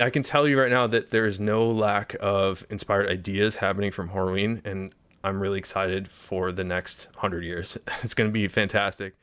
I can tell you right now that there is no lack of inspired ideas happening from Horween, and I'm really excited for the next 100 years. It's going to be fantastic.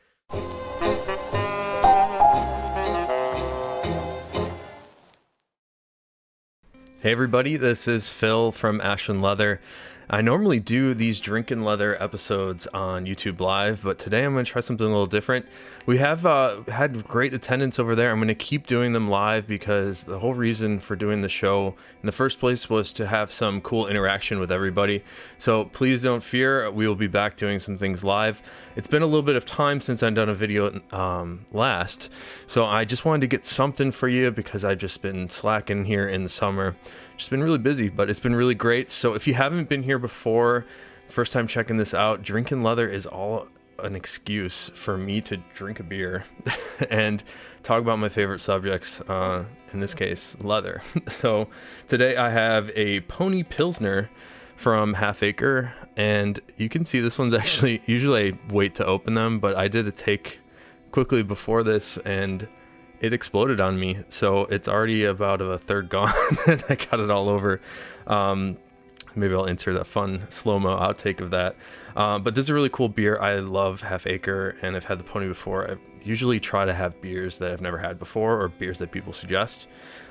Hey everybody, this is Phil from Ashland Leather. I normally do these drinkin leather episodes on YouTube Live, but today I'm going to try something a little different. We have had great attendance over there. I'm going to keep doing them live because the whole reason for doing the show in the first place was to have some cool interaction with everybody. So please don't fear, we will be back doing some things live. It's been a little bit of time since I've done a video last, so I just wanted to get something for you because I've just been slacking here in the summer. Just been really busy, but it's been really great. So if you haven't been here before, first time checking this out, drinkin leather is all an excuse for me to drink a beer and talk about my favorite subjects, in this case, leather. So today I have a Pony Pilsner from Half Acre, and you can see this one's actually, usually I wait to open them, but I did a take quickly before this and it exploded on me, so it's already about a third gone and I got it all over. Maybe I'll insert a fun slow-mo outtake of that. But this is a really cool beer. I love Half Acre, and I've had the Pony before. I usually try to have beers that I've never had before or beers that people suggest.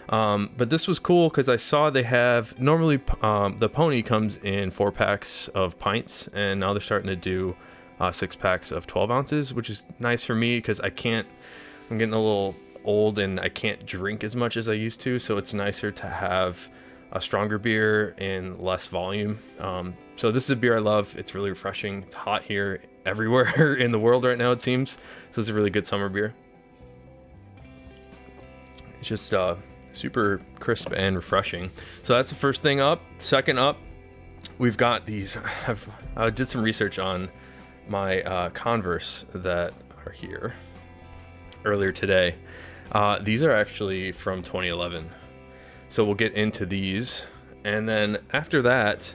But this was cool because I saw they have, normally the Pony comes in 4-packs of pints, and now they're starting to do 6-packs of 12 ounces, which is nice for me because I'm getting a little old and I can't drink as much as I used to, so it's nicer to have a stronger beer in less volume. So this is a beer I love. It's really refreshing. It's hot here everywhere in the world right now, it seems, so it's a really good summer beer. It's just super crisp and refreshing. So that's the first thing up. Second up, we've got these. I did some research on my Converse that are here earlier today. These are actually from 2011, so we'll get into these, and then after that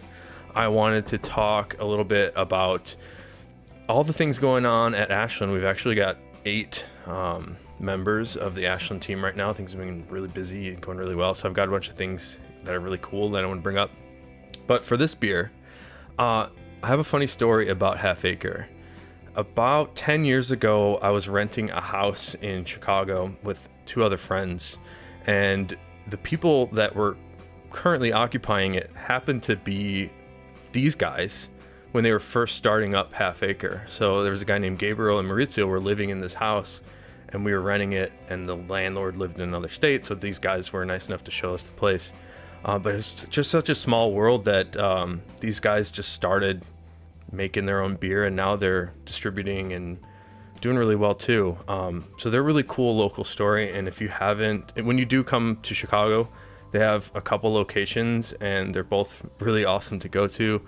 I wanted to talk a little bit about all the things going on at Ashland. We've actually got 8 members of the Ashland team right now. Things have been really busy and going really well, so I've got a bunch of things that are really cool that I want to bring up. But for this beer, I have a funny story about Half Acre. About 10 years ago, I was renting a house in Chicago with 2 other friends, and the people that were currently occupying it happened to be these guys when they were first starting up Half Acre. So there was a guy named Gabriel and Maurizio were living in this house, and we were renting it, and the landlord lived in another state, so these guys were nice enough to show us the place. But it's just such a small world that these guys just started making their own beer, and now they're distributing and doing really well too. So they're a really cool local story, and if you haven't, when you do come to Chicago, they have a couple locations and they're both really awesome to go to.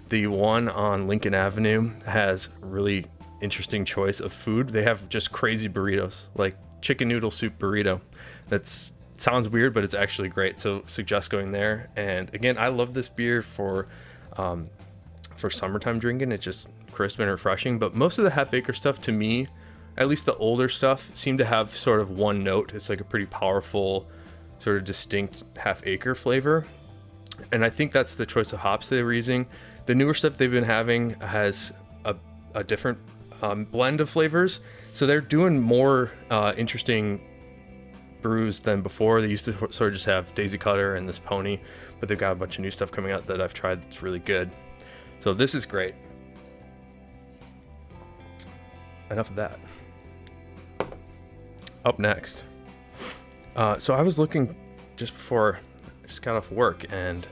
The one on Lincoln Avenue has really interesting choice of food. They have just crazy burritos, like chicken noodle soup burrito. That's sounds weird, but it's actually great, so suggest going there. And again, I love this beer for summertime drinking. It's just crisp and refreshing, but most of the Half Acre stuff, to me, at least the older stuff, seem to have sort of one note. It's like a pretty powerful, sort of distinct Half Acre flavor, and I think that's the choice of hops they were using. The newer stuff they've been having has a different blend of flavors, so they're doing more interesting brews than before. They used to sort of just have Daisy Cutter and this Pony, but they've got a bunch of new stuff coming out that I've tried that's really good. So this is great. Enough of that. Up next. So I was looking just before I just got off work, and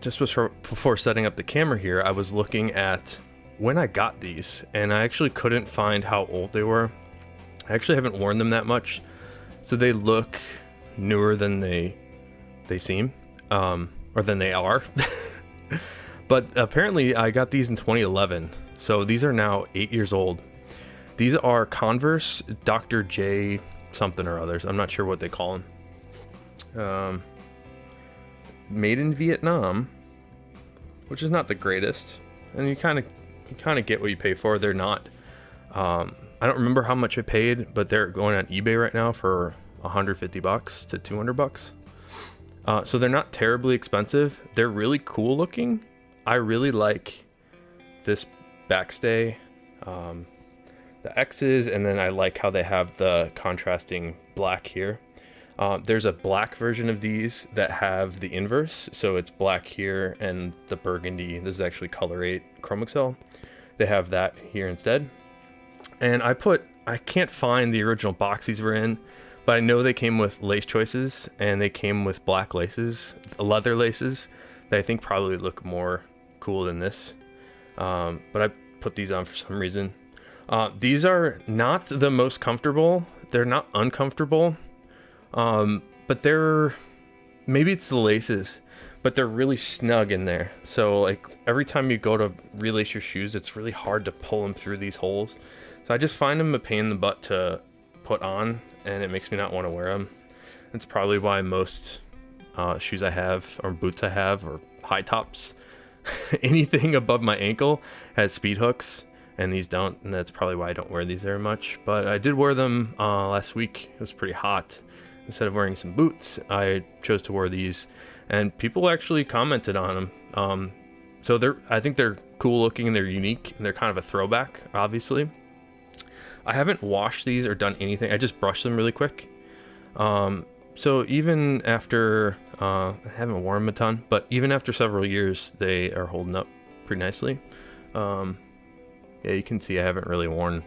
just before setting up the camera here, I was looking at when I got these, and I actually couldn't find how old they were. I actually haven't worn them that much, so they look newer than they seem, or than they are. But apparently I got these in 2011, so these are now 8 years old. These are Converse Dr. J something or others. I'm not sure what they call them. Made in Vietnam, which is not the greatest, and you kind of get what you pay for. They're not. I don't remember how much I paid, but they're going on eBay right now for $150 to $200. So they're not terribly expensive. They're really cool looking. I really like this backstay, the X's, and then I like how they have the contrasting black here. There's a black version of these that have the inverse, so it's black here and the burgundy. This is actually color 8 Chrome Excel. They have that here instead. And I can't find the original box these were in, but I know they came with lace choices, and they came with black laces, leather laces, that I think probably look more cool than this. But I put these on for some reason. These are not the most comfortable. They're not uncomfortable, but maybe it's the laces, but they're really snug in there. So like every time you go to relace your shoes, it's really hard to pull them through these holes. So I just find them a pain in the butt to put on, and it makes me not want to wear them. That's probably why most shoes I have, or boots I have, or high tops, anything above my ankle has speed hooks, and these don't, and that's probably why I don't wear these very much. But I did wear them last week. It was pretty hot. Instead of wearing some boots, I chose to wear these, and people actually commented on them. So I think they're cool looking, and they're unique, and they're kind of a throwback, obviously. I haven't washed these or done anything. I just brushed them really quick. So even after, I haven't worn them a ton, but even after several years, they are holding up pretty nicely. Yeah, you can see I haven't really worn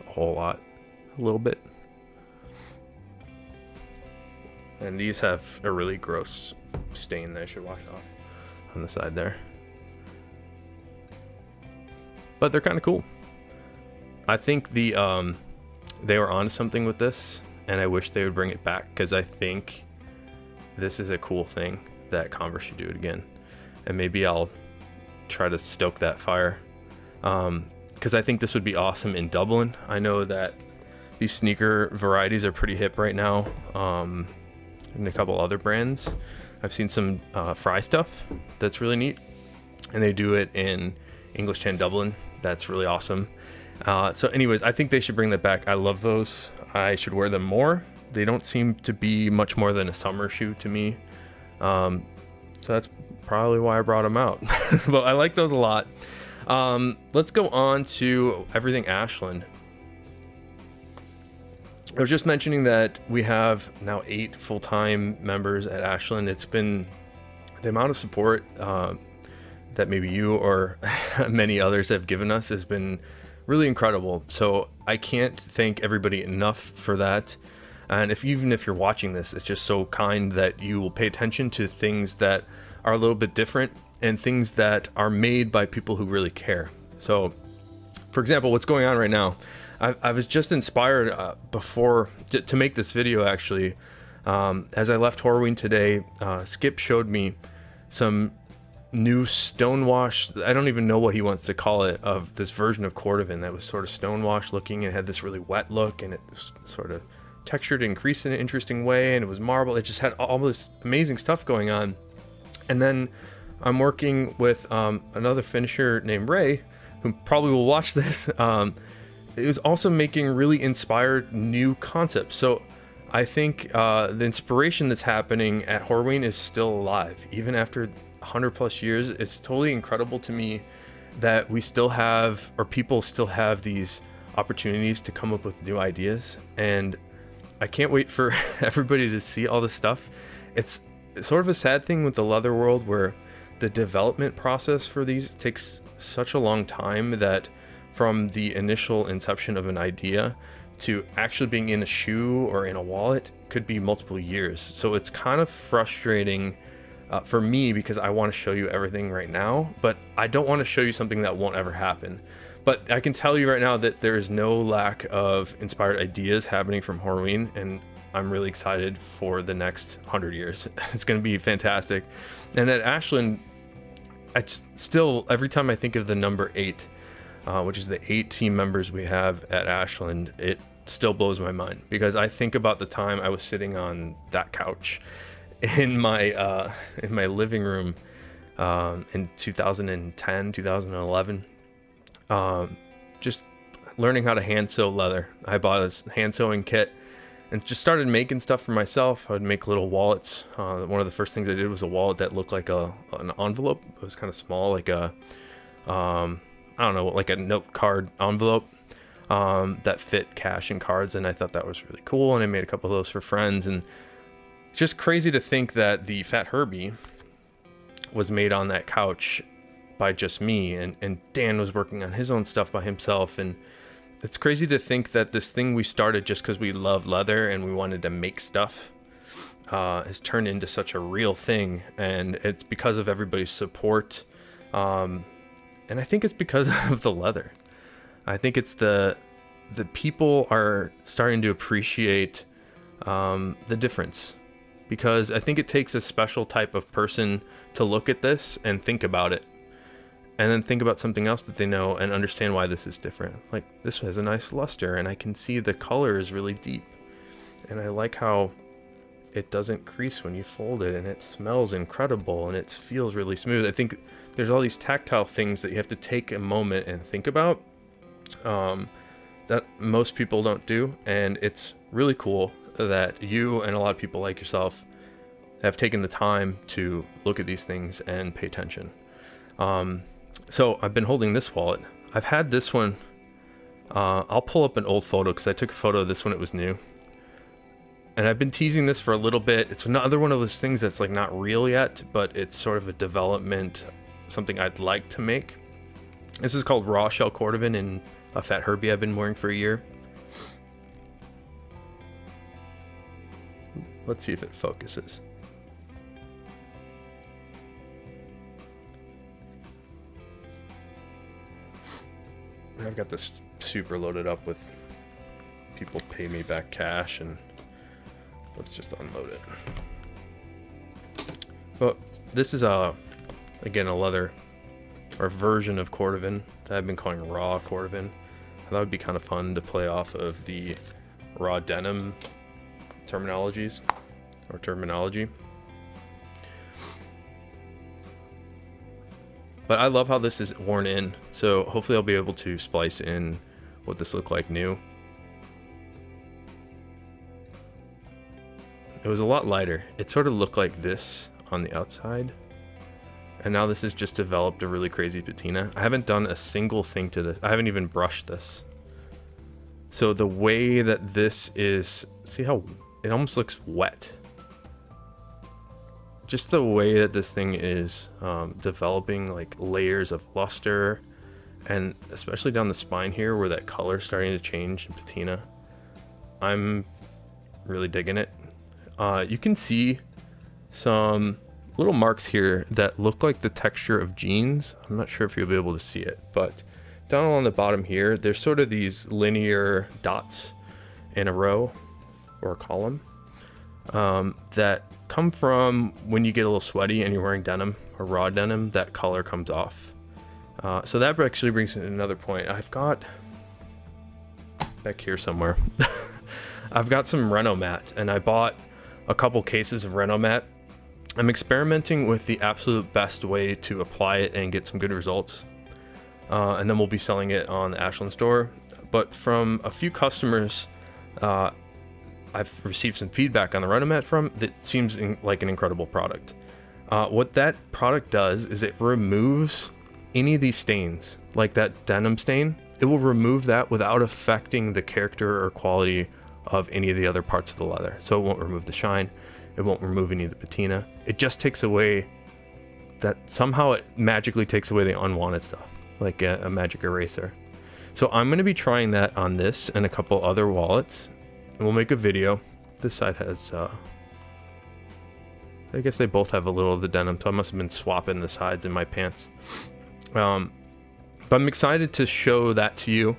a whole lot, a little bit. And these have a really gross stain that I should wash off on the side there. But they're kind of cool. I think they were onto something with this, and I wish they would bring it back, because I think this is a cool thing that Converse should do it again. And maybe I'll try to stoke that fire, because I think this would be awesome in Dublin. I know that these sneaker varieties are pretty hip right now, and a couple other brands. I've seen some Fry stuff that's really neat, and they do it in English Tan Dublin. That's really awesome. So anyways, I think they should bring that back. I love those. I should wear them more. They don't seem to be much more than a summer shoe to me. So that's probably why I brought them out. But I like those a lot. Let's go on to everything Ashland. I was just mentioning that we have now 8 full-time members at Ashland. It's been the amount of support that maybe you or many others have given us has been really incredible. So I can't thank everybody enough for that. And even if you're watching this, it's just so kind that you will pay attention to things that are a little bit different and things that are made by people who really care. So, for example, what's going on right now, I was just inspired before to make this video actually. As I left Horween today, Skip showed me some new stonewash, I don't even know what he wants to call it, of this version of cordovan that was sort of stonewash looking and had this really wet look, and it was sort of textured and creased in an interesting way, and it was marble. It just had all this amazing stuff going on. And then I'm working with another finisher named Ray, who probably will watch this. It was also making really inspired new concepts. So I think the inspiration that's happening at Horween is still alive, even after 100 plus years. It's totally incredible to me that we still have, or people still have, these opportunities to come up with new ideas. And I can't wait for everybody to see all this stuff. It's sort of a sad thing with the leather world, where the development process for these takes such a long time, that from the initial inception of an idea to actually being in a shoe or in a wallet could be multiple years. So it's kind of frustrating for me, because I want to show you everything right now, but I don't want to show you something that won't ever happen. But I can tell you right now that there is no lack of inspired ideas happening from Horween, and I'm really excited for the next 100 years. It's going to be fantastic. And at Ashland, I still, every time I think of the number 8, which is the 8 team members we have at Ashland, it still blows my mind, because I think about the time I was sitting on that couch in my living room in 2010, 2011, just learning how to hand sew leather. I bought a hand sewing kit, and just started making stuff for myself. I would make little wallets. One of the first things I did was a wallet that looked like an envelope. It was kind of small, like a, I don't know, like a note card envelope that fit cash and cards. And I thought that was really cool. And I made a couple of those for friends. And just crazy to think that the Fat Herbie was made on that couch by just me. And Dan was working on his own stuff by himself. And it's crazy to think that this thing we started just because we love leather and we wanted to make stuff has turned into such a real thing. And it's because of everybody's support. And I think it's because of the leather. I think it's the people are starting to appreciate the difference. Because I think it takes a special type of person to look at this and think about it. And then think about something else that they know and understand why this is different. Like, this has a nice luster and I can see the color is really deep. And I like how it doesn't crease when you fold it, and it smells incredible and it feels really smooth. I think there's all these tactile things that you have to take a moment and think about that most people don't do. And it's really cool that you and a lot of people like yourself have taken the time to look at these things and pay attention. So I've been holding this wallet. I've had this one. I'll pull up an old photo because I took a photo of this when it was new. And I've been teasing this for a little bit. It's another one of those things that's like not real yet, but it's sort of a development, something I'd like to make. This is called Raw Shell Cordovan in a Fat Herbie I've been wearing for a year. Let's see if it focuses. I've got this super loaded up with people pay me back cash, and let's just unload it. But this is again a leather or version of cordovan that I've been calling raw cordovan. I thought it would be kind of fun to play off of the raw denim terminology. But I love how this is worn in, so hopefully I'll be able to splice in what this looked like new. It was a lot lighter. It sort of looked like this on the outside, and now this has just developed a really crazy patina. I haven't done a single thing to this. I haven't even brushed this. So the way that this is, see how it almost looks wet. Just the way that this thing is developing like layers of luster, and especially down the spine here where that color is starting to change in patina. I'm really digging it. You can see some little marks here that look like the texture of jeans. I'm not sure if you'll be able to see it, but down along the bottom here, there's sort of these linear dots in a row or a column that come from when you get a little sweaty and you're wearing denim or raw denim. That color comes off. So that actually brings me to another point. I've got back here somewhere. I've got some Renomat, and I bought a couple cases of Renomat. I'm experimenting with the absolute best way to apply it and get some good results. And then we'll be selling it on the Ashland store. But from a few customers, I've received some feedback on the Renomat from that seems like an incredible product. What that product does is it removes any of these stains, like that denim stain. It will remove that without affecting the character or quality of any of the other parts of the leather. So it won't remove the shine. It won't remove any of the patina. It just takes away that, somehow it magically takes away the unwanted stuff, like a magic eraser. So I'm going to be trying that on this and a couple other wallets. And we'll make a video. This side has, I guess they both have a little of the denim, so I must have been swapping the sides in my pants. But I'm excited to show that to you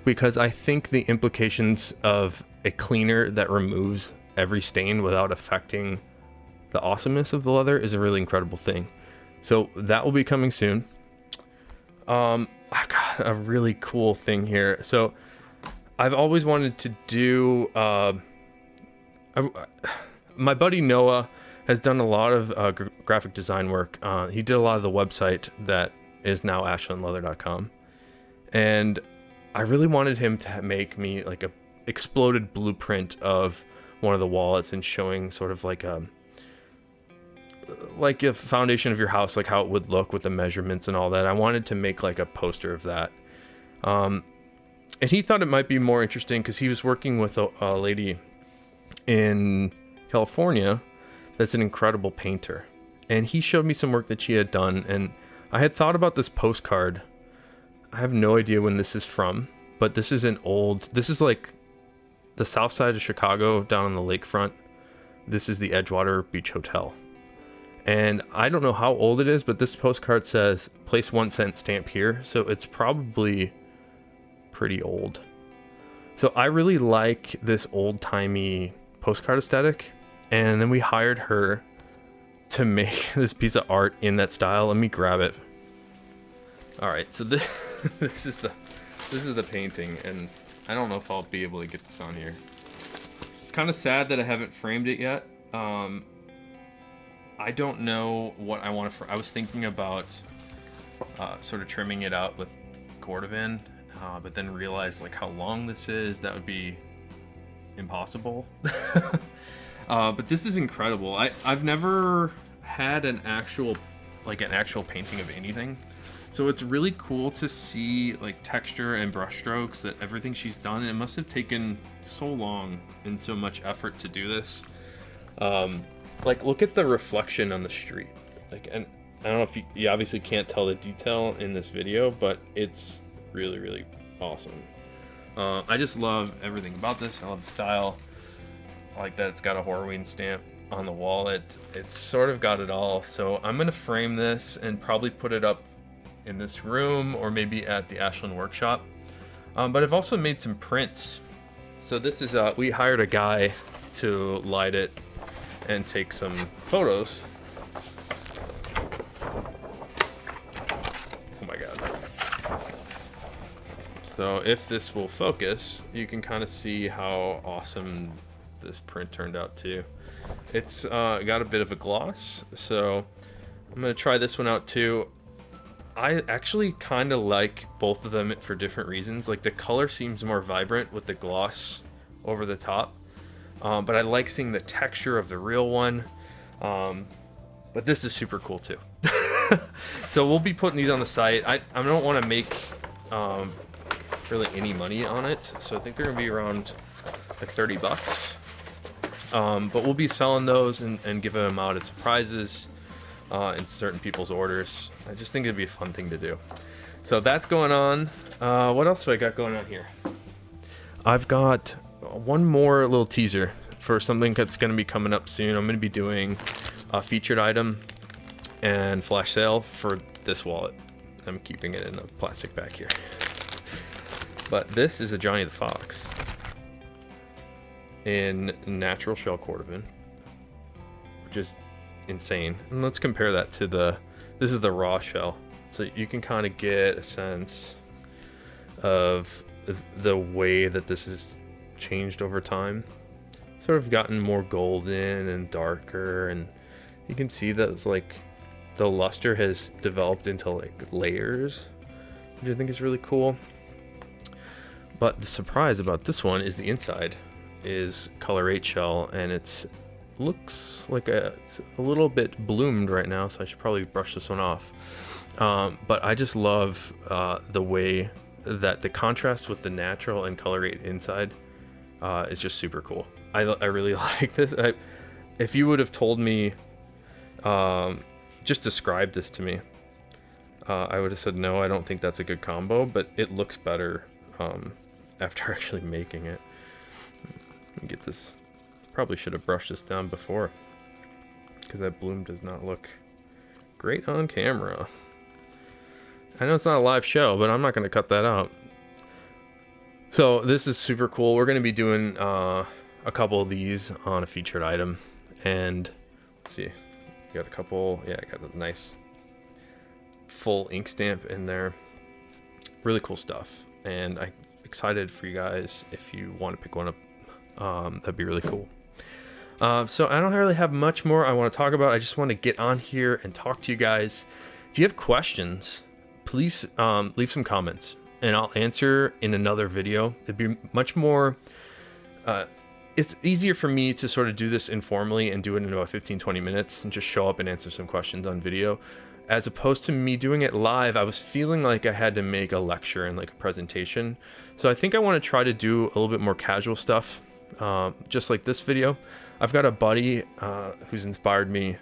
because I think the implications of a cleaner that removes every stain without affecting the awesomeness of the leather is a really incredible thing. So that will be coming soon. I've got a really cool thing here. So I've always wanted to do, my buddy Noah has done a lot of graphic design work. He did a lot of the website that is now ashlandleather.com. And I really wanted him to make me like a exploded blueprint of one of the wallets and showing sort of like a foundation of your house, like how it would look with the measurements and all that. I wanted to make like a poster of that. And he thought it might be more interesting because he was working with a lady in California that's an incredible painter. And he showed me some work that she had done, and I had thought about this postcard. I have no idea when this is from, but this is this is like the south side of Chicago down on the lakefront. This is the Edgewater Beach Hotel. And I don't know how old it is, but this postcard says place 1 cent stamp here. So it's probably pretty old. So I really like this old timey postcard aesthetic. And then we hired her to make this piece of art in that style. Let me grab it. All right, so this is the painting, and I don't know if I'll be able to get this on here. It's kind of sad that I haven't framed it yet. I don't know what I want to. I was thinking about sort of trimming it out with cordovan, but then realized like how long this is. That would be impossible. But this is incredible. I've never had an actual painting of anything, so it's really cool to see like texture and brush strokes, that everything she's done. It must have taken so long and so much effort to do this. Like, look at the reflection on the street. Like, and I don't know if you obviously can't tell the detail in this video, but it's really, really awesome. I just love everything about this. I love the style. I like that it's got a Horween stamp on the wallet. It's sort of got it all. So I'm gonna frame this and probably put it up in this room or maybe at the Ashland workshop. But I've also made some prints. So this is we hired a guy to light it and take some photos. Oh my god. So if this will focus, you can kind of see how awesome this print turned out too. It's got a bit of a gloss, so I'm gonna try this one out too. I actually kind of like both of them for different reasons. Like, the color seems more vibrant with the gloss over the top, but I like seeing the texture of the real one. But this is super cool too. So we'll be putting these on the site. I don't want to make really any money on it, so I think they're gonna be around like 30 bucks. But we'll be selling those and giving them out as surprises in certain people's orders. I just think it'd be a fun thing to do. So that's going on. What else have I got going on here? I've got one more little teaser for something that's going to be coming up soon. I'm going to be doing a featured item and flash sale for this wallet. I'm keeping it in the plastic bag here. But this is a Johnny the Fox in natural shell cordovan, which is insane. And let's compare that to this is the raw shell, so you can kind of get a sense of the way that this has changed over time. It's sort of gotten more golden and darker, and you can see that it's like the luster has developed into like layers, which I think is really cool. But the surprise about this one is the inside is color 8 shell, and it's looks like it's a little bit bloomed right now, so I should probably brush this one off. But I just love the way that the contrast with the natural and color 8 inside is just super cool. I really like this. If you would have told me, just describe this to me, I would have said no, I don't think that's a good combo, but it looks better after actually making it. Let me get this. Probably should have brushed this down before, because that bloom does not look great on camera. I know it's not a live show, but I'm not going to cut that out. So this is super cool. We're going to be doing a couple of these on a featured item, and let's see, got a couple. Yeah, I got a nice full ink stamp in there. Really cool stuff, and I'm excited for you guys if you want to pick one up. That'd be really cool. So I don't really have much more I want to talk about. I just want to get on here and talk to you guys. If you have questions, please leave some comments, and I'll answer in another video. It'd be much more it's easier for me to sort of do this informally and do it in about 15-20 minutes and just show up and answer some questions on video, as opposed to me doing it live. I was feeling like I had to make a lecture and like a presentation. So I think I want to try to do a little bit more casual stuff, just like this video. I've got a buddy who's inspired me,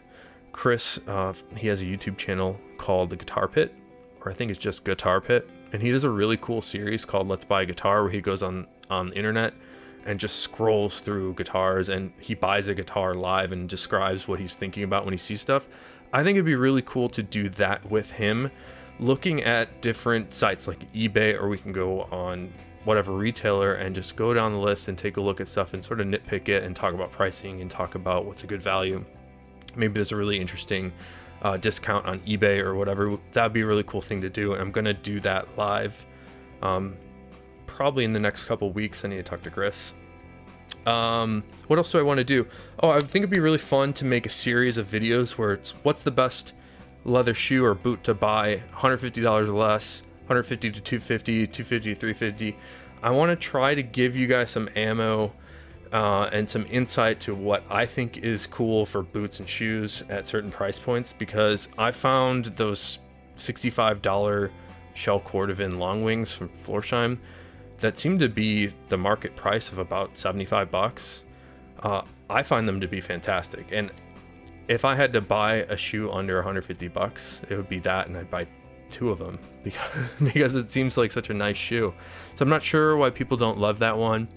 Chris. He has a YouTube channel called The Guitar Pit, or I think it's just Guitar Pit, and he does a really cool series called Let's Buy a Guitar, where he goes on the internet and just scrolls through guitars, and he buys a guitar live and describes what he's thinking about when he sees stuff. I think it'd be really cool to do that with him, looking at different sites like eBay, or we can go on whatever retailer and just go down the list and take a look at stuff and sort of nitpick it and talk about pricing and talk about what's a good value. Maybe there's a really interesting discount on eBay or whatever. That'd be a really cool thing to do, and I'm gonna do that live probably in the next couple weeks. I need to talk to Chris. What else do I want to do? Oh, I think it'd be really fun to make a series of videos where it's what's the best leather shoe or boot to buy, $150 or less, $150 to $250, $250 to $350. I want to try to give you guys some ammo and some insight to what I think is cool for boots and shoes at certain price points, because I found those $65 shell cordovan long wings from Florsheim that seem to be the market price of about 75 bucks. I find them to be fantastic. And if I had to buy a shoe under 150 bucks, it would be that, and I'd buy 2 of them because it seems like such a nice shoe. So I'm not sure why people don't love that one.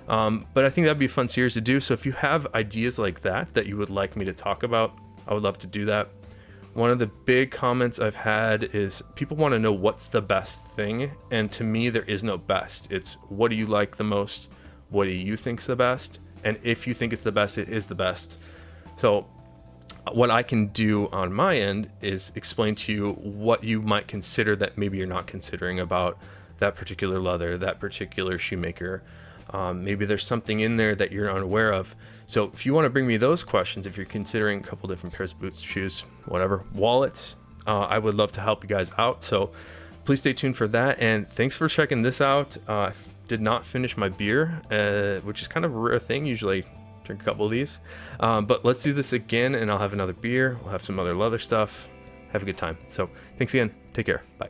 But I think that'd be a fun series to do. So if you have ideas like that you would like me to talk about, I would love to do that. One of the big comments I've had is people want to know what's the best thing. And to me, there is no best. It's what do you like the most? What do you think's the best? And if you think it's the best, it is the best. So what I can do on my end is explain to you what you might consider that maybe you're not considering about that particular leather, that particular shoemaker. Maybe there's something in there that you're unaware of. So if you want to bring me those questions, if you're considering a couple different pairs of boots, shoes, whatever, wallets, I would love to help you guys out. So please stay tuned for that. And thanks for checking this out. I did not finish my beer, which is kind of a rare thing. Usually I drink a couple of these. But let's do this again, and I'll have another beer. We'll have some other leather stuff. Have a good time. So thanks again. Take care. Bye.